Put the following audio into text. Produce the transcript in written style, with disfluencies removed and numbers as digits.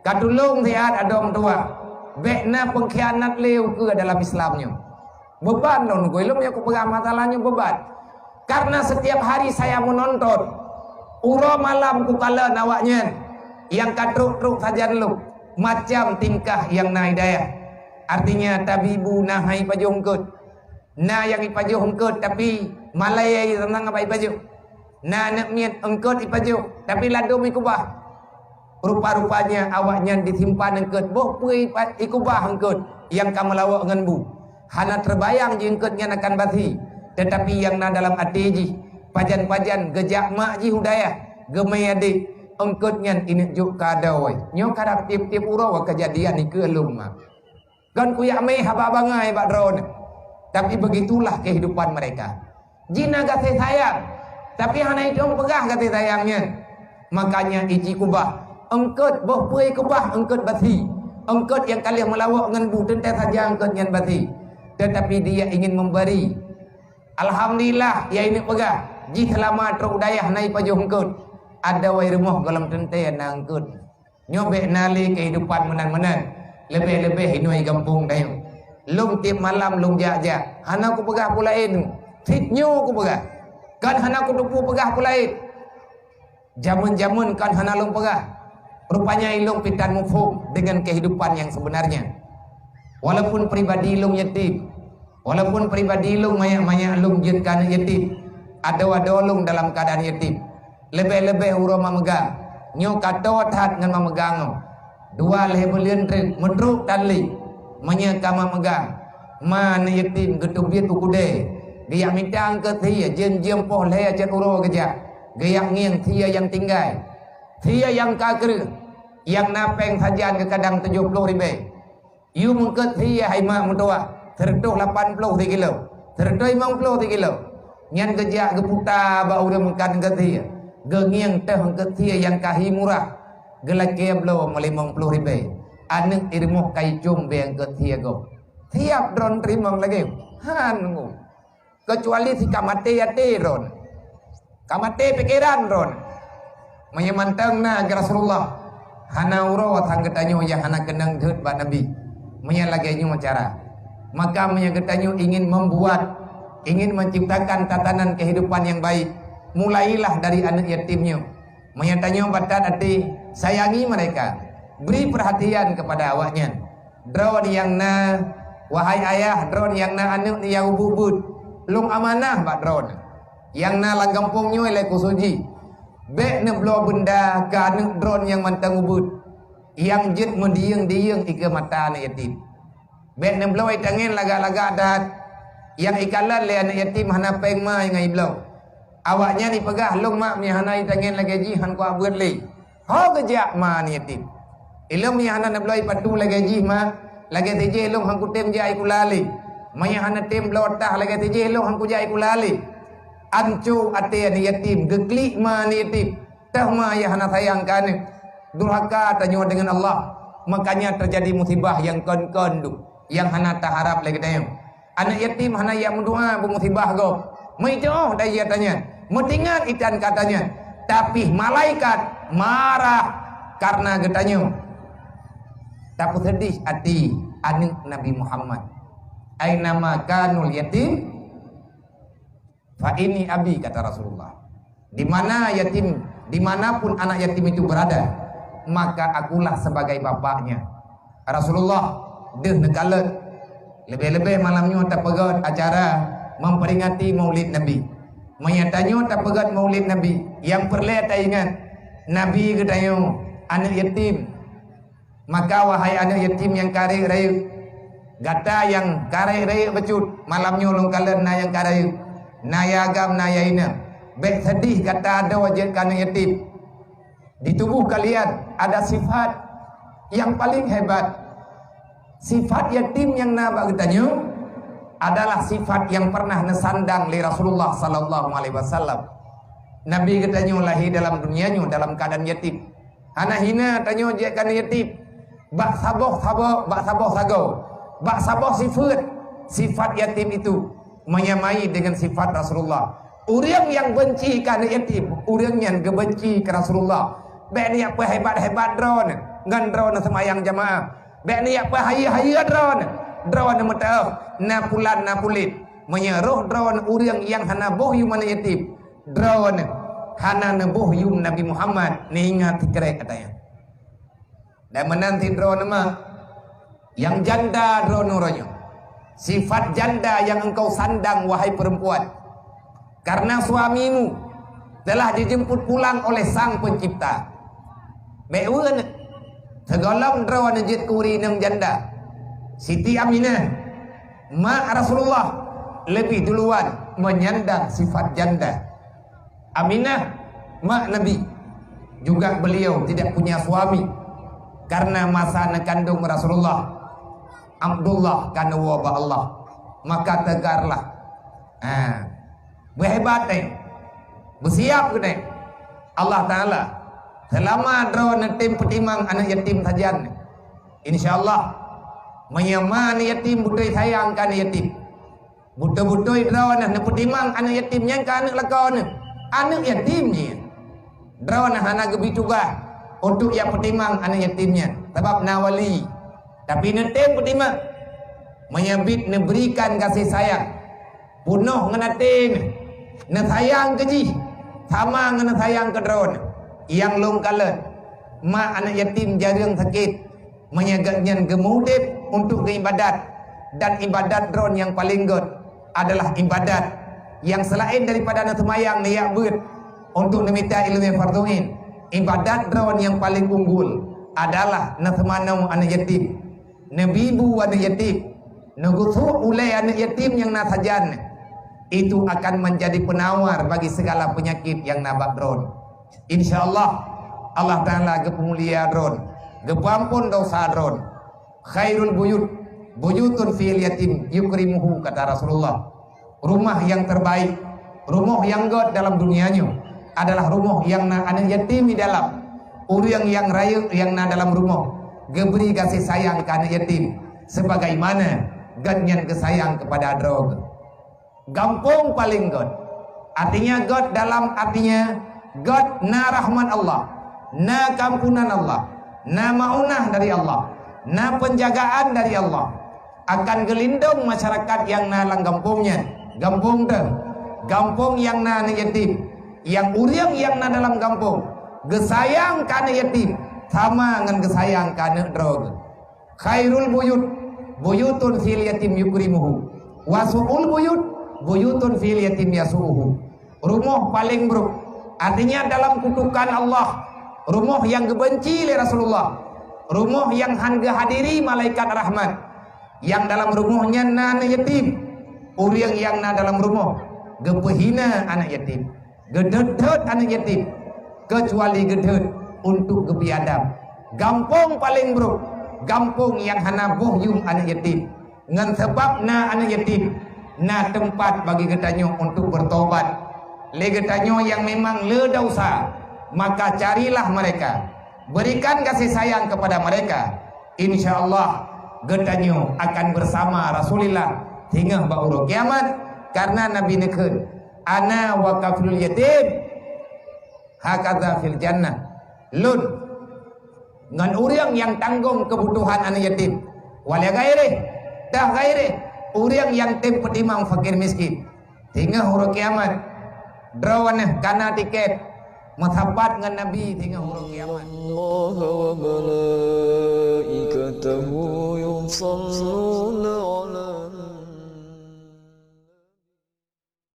Katulung tiad adong tua. Bekna pengkhianat leu ke dalam Islamnya. Beban non gue ilmu aku pegang masalahnya beban. Karena setiap hari saya menonton uro malam ku kala nawaknya yang katruk-truk saja lu macam tingkah yang na hidayah. Artinya tabibu nahai pajongkut. Na yang ipajongkut tapi malaya tentang apa ipajong. Na nak miat engkut ipajong tapi ladum ikubah. Rupa-rupanya awaknya disimpan engkut boh pui ikubah engkut yang kamu lawak dengan bu. Hana terbayang jengkutnya akan bati. Tetapi yang na dalam hati ji pajan-pajan gejak mak ji hudayah gemai adik engkutnya ini juk kadawai nyo kadap tip-tip urawa kejadian ni ke lumah kan kuyak mei haba bangai bak drone. Tapi begitulah kehidupan mereka. Jina kasih sayang tapi hana itu pegah kasih sayangnya. Makanya iji kubah engkut boh pui kubah engkut bati engkut yang kalian melawak dengan bu tentu saja engkutnya bati. Tetapi dia ingin memberi. Alhamdulillah ya ini pegah. Ji selama terudayah naik pajuh engkut. Ada wai rumah dalam tente nang engkut. Nyobek nali kehidupan menan-menan. Lebih-lebih inui kampung dayu. Lung tiap malam lung jak-jak. Hana ku pegah pulain. Fitnyo ku pegah. Kan hana ku dupu pegah pulain. Jamun-jamun kan hana lung pegah. Rupanya ilung pitan mufum dengan kehidupan yang sebenarnya. Walaupun pribadi lung yatim, walaupun pribadi lung mayak-mayak lung jetkan yatim, ada lung dalam keadaan yatim. Lebih-lebih urama megang, nyo katot hat dengan memegang. Dua lebelian trik medruk tali, menyekama megang. Man yatim getubit ukude, dia mitang ke thia jem poh le jet uro keja, gayak ngiang thia yang tinggal, thia yang kakru, yang napeng sajian ke kadang 70 ribu. You mengket thia hai mak mutua, tertuh 80 kilo, tertuh 50 kilo. Nyan keja geputa ba udah makan ke thia. Gengiang teh ke thia yang kahi murah. Gelake blo 50 ribu. Anek irmuh kai cum beng ke thia go. Tiap dron terima lagi. Han ngu. Kecuali si kamate ate ron. Kamate pikiran ron. Menyemantang na Rasulullah. Hana uro thang ketanyo yang hana kenang dut ba Nabi. Menyalagainya cara. Maka menyagetanyo ingin membuat, ingin menciptakan tatanan kehidupan yang baik. Mulailah dari anak yatimnya. Menyatanyo batat hati, sayangi mereka. Beri perhatian kepada awaknya. Drone yang na, wahai ayah, drone yang na anak ni yang ubud. Lung amanah bak drone. Yang na langgampungnya oleh kusuji. Bek neblo benda ke anak drone yang mantang ubud. Yang jet mendiang-diang ika mata anak yatim. Bek neblo ai tangen laga-laga dat. Yang ikalan le anak yatim hana peng ma ngai blo. Awaknya ni pegah long mak mi hana tangen lagi ji han ko abut le. Ho gejak ma ni yatim. Ilum mi hana neblo ai patu lagi ji ma lagi teje long han ku tem jai ku lali. Maya hana tem blo tah lagi teje long han ku jai ku lali. Ancu ate anak yatim geklik ma ni yatim. Tah ma ya hana sayangkan. Durhaka tanyo dengan Allah. Makanya terjadi musibah yang kon-kon du. Yang hana tak harap lagi tayo. Anak yatim hana yang mendoa musibah go. Meijo daya tanya. Mentingan ikan katanya. Tapi malaikat marah karena getanyo. Tapi sedih hati anak Nabi Muhammad. Aina makanul yatim fa ini abi kata Rasulullah. Di mana yatim, dimanapun anak yatim itu berada, maka akulah sebagai bapaknya. Rasulullah deh nekalet lebih-lebih malamnya tak pegat acara memperingati Maulid Nabi. Menyatanya tak pegat Maulid Nabi. Yang perlu tak ingat Nabi katanya anak yatim. Maka wahai anak yatim yang karek rayu, gata yang karek rayu becut malamnya long kalet na yang karek na yagam na yaina. Bek sedih kata ada wajib anak yatim. Di tubuh kalian ada sifat yang paling hebat. Sifat yatim yang nabak katanya adalah sifat yang pernah nesandang li Rasulullah sallallahu alaihi wasallam. Nabi katanya lahir dalam dunianya dalam keadaan yatim. Hana hina tanya jekan yatim. Bak saboh sago. Bak saboh sifat yatim itu menyamai dengan sifat Rasulullah. Orang yang benci kerana yatim, orang yang gebenci ke Rasulullah. Bek ni apa hebat-hebat drone. ngan drone semayang jamaah bek ni apa haya drone mata na pulan na pulit menyeruh drone urang yang hana boh yu mana yatim drone hana nabuh yu Nabi Muhammad ni ingat tikrek katanya dan menanti drone mah yang janda drone ronyo sifat janda yang engkau sandang wahai perempuan karena suamimu telah dijemput pulang oleh sang pencipta beun segolong drone jit kuri nem janda Siti Aminah mak Rasulullah lebih duluan menyandang sifat janda Aminah mak Nabi juga beliau tidak punya suami karena masa kandung Rasulullah Abdullah kana wabah Allah maka tegarlah berhebat bersiap gede Allah Ta'ala selama drone tim petimang anak yatim sajan insyaallah menyemani yatim budai sayang kan yatim buta-butai drone na petimang anak yatim yang kan anak lakon anak yatimnya drone hana gebi tugas untuk yang petimang anak yatimnya sebab nawali tapi netem petimang menyabit neberikan kasih sayang bunuh ngenatin ne sayang keji sama ngena sayang ke drone yang long kalet mak anak yatim jarang sakit menyagaknya gemudit untuk ibadat dan ibadat drone yang paling good adalah ibadat yang selain daripada anak semayang niat ber untuk meminta ilmu farduin ibadat drone yang paling unggul adalah nasemanau anak yatim nabibu anak yatim nagusu ulai anak yatim yang nasajan itu akan menjadi penawar bagi segala penyakit yang nabak drone insyaallah Allah Ta'ala kemulia drone gepampun dosa drone khairul buyutun fil yatim yukrimuhu kata Rasulullah rumah yang terbaik rumah yang god dalam dunianya adalah rumah yang na anak yatim di dalam urang yang raya yang na dalam rumah geberi kasih sayang ke anak yatim sebagaimana godnya kesayang kepada drone gampung paling god artinya god dalam artinya god na rahman Allah na kampunan Allah na maunah dari Allah na penjagaan dari Allah akan gelindung masyarakat yang na lang gampungnya gampung deh gampung yang na yatim yang urang yang na dalam gampung gesayang kana yatim sama dengan gesayang kana drog khairul buyutun fil yatim yukrimuhu wasuul buyutun fil yatim yasuuhu rumah paling buruk artinya dalam kutukan Allah rumah yang gebenci oleh Rasulullah rumah yang hangga hadiri malaikat rahmat yang dalam rumahnya na yatim urang yang na dalam rumah gepehina anak yatim gededet anak yatim kecuali gedet untuk gebiadab gampung paling buruk gampung yang hana bohyum anak yatim ngan sebab na anak yatim na tempat bagi getanyo untuk bertobat le getanyo yang memang le dosa maka carilah mereka berikan kasih sayang kepada mereka insyaallah getanyo akan bersama Rasulullah hingga bauru kiamat karena Nabi nekeun ana wa kafilul yatim hakadza fil jannah lun ngan urang yang tanggung kebutuhan anak yatim wala gaire dah gaire urang yang tem petimang fakir miskin hingga huru kiamat drawana kana tiket mathapat ngan Nabi hingga huru kiamat Allah wa malaikatahu yusalluna ala